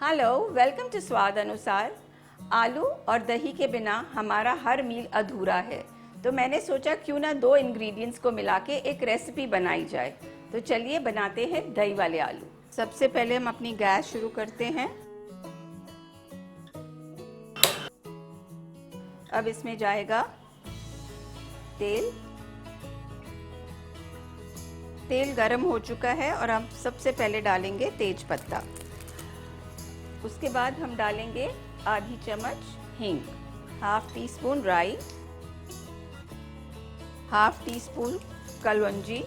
Hello, welcome to स्वाद अनुसार। आलू और दही के बिना हमारा हर मील अधूरा है, तो मैंने सोचा क्यों ना दो इंग्रेडिएंट्स को मिला के एक रेसिपी बनाई जाए। तो चलिए बनाते हैं दही वाले आलू। सबसे पहले हम अपनी गैस शुरू करते हैं। अब इसमें जाएगा तेल। तेल गरम हो चुका है और हम सबसे पहले डालेंगे तेज पत्ता। उसके बाद हम डालेंगे आधी चम्मच हींग, हाफ टी स्पून राई, हाफ टी स्पून कलौंजी,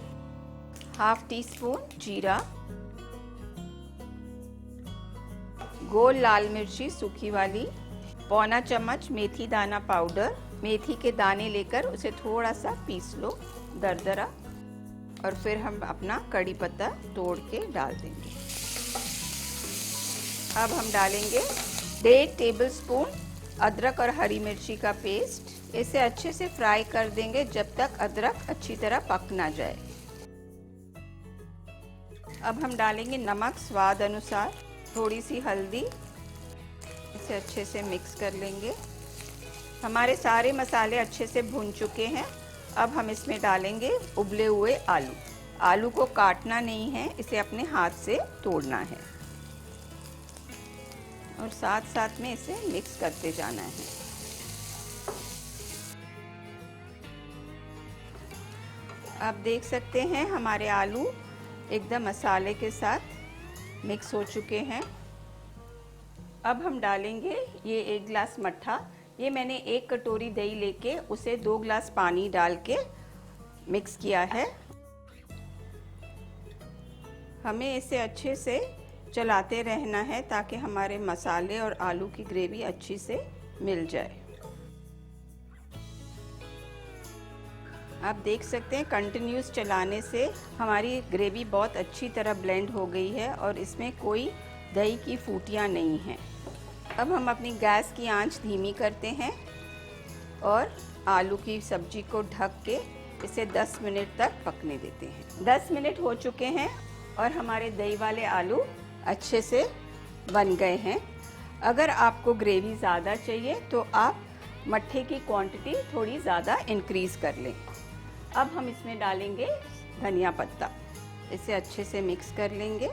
हाफ टी स्पून जीरा, गोल लाल मिर्ची सूखी वाली, पौना चम्मच मेथी दाना पाउडर। मेथी के दाने लेकर उसे थोड़ा सा पीस लो दरदरा, और फिर हम अपना कड़ी पत्ता तोड़ के डाल देंगे। अब हम डालेंगे 1.5 टेबलस्पून अदरक और हरी मिर्ची का पेस्ट। इसे अच्छे से फ्राई कर देंगे जब तक अदरक अच्छी तरह पक ना जाए। अब हम डालेंगे नमक स्वाद अनुसार, थोड़ी सी हल्दी। इसे अच्छे से मिक्स कर लेंगे। हमारे सारे मसाले अच्छे से भुन चुके हैं। अब हम इसमें डालेंगे उबले हुए आलू। आलू को काटना नहीं है, इसे अपने हाथ से तोड़ना है और साथ साथ में इसे मिक्स करते जाना है। आप देख सकते हैं हमारे आलू एकदम मसाले के साथ मिक्स हो चुके हैं। अब हम डालेंगे ये 1 गिलास मट्ठा। ये मैंने 1 कटोरी दही लेके उसे 2 गिलास पानी डाल के मिक्स किया है। हमें इसे अच्छे से चलाते रहना है ताकि हमारे मसाले और आलू की ग्रेवी अच्छी से मिल जाए। आप देख सकते हैं कंटिन्यूस चलाने से हमारी ग्रेवी बहुत अच्छी तरह ब्लेंड हो गई है और इसमें कोई दही की फूटियां नहीं हैं। अब हम अपनी गैस की आंच धीमी करते हैं और आलू की सब्जी को ढक के इसे 10 मिनट तक पकने देते हैं। 10 मिनट हो चुके हैं और हमारे दही वाले आलू अच्छे से बन गए हैं। अगर आपको ग्रेवी ज़्यादा चाहिए तो आप मट्ठे की क्वांटिटी थोड़ी ज़्यादा इंक्रीज़ कर लें। अब हम इसमें डालेंगे धनिया पत्ता। इसे अच्छे से मिक्स कर लेंगे।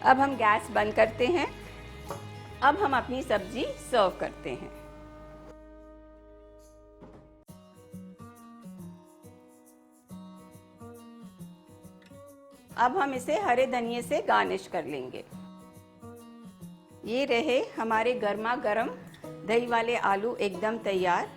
अब हम गैस बंद करते हैं। अब हम अपनी सब्जी सर्व करते हैं। अब हम इसे हरे धनिये से गार्निश कर लेंगे। ये रहे हमारे गर्मा गर्म दही वाले आलू एकदम तैयार।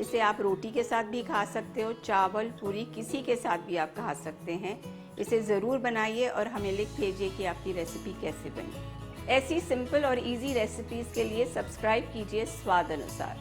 इसे आप रोटी के साथ भी खा सकते हो, चावल पूरी किसी के साथ भी आप खा सकते हैं। इसे ज़रूर बनाइए और हमें लिख भेजिए कि आपकी रेसिपी कैसे बनी। ऐसी सिंपल और इजी रेसिपीज़ के लिए सब्सक्राइब कीजिए स्वाद अनुसार।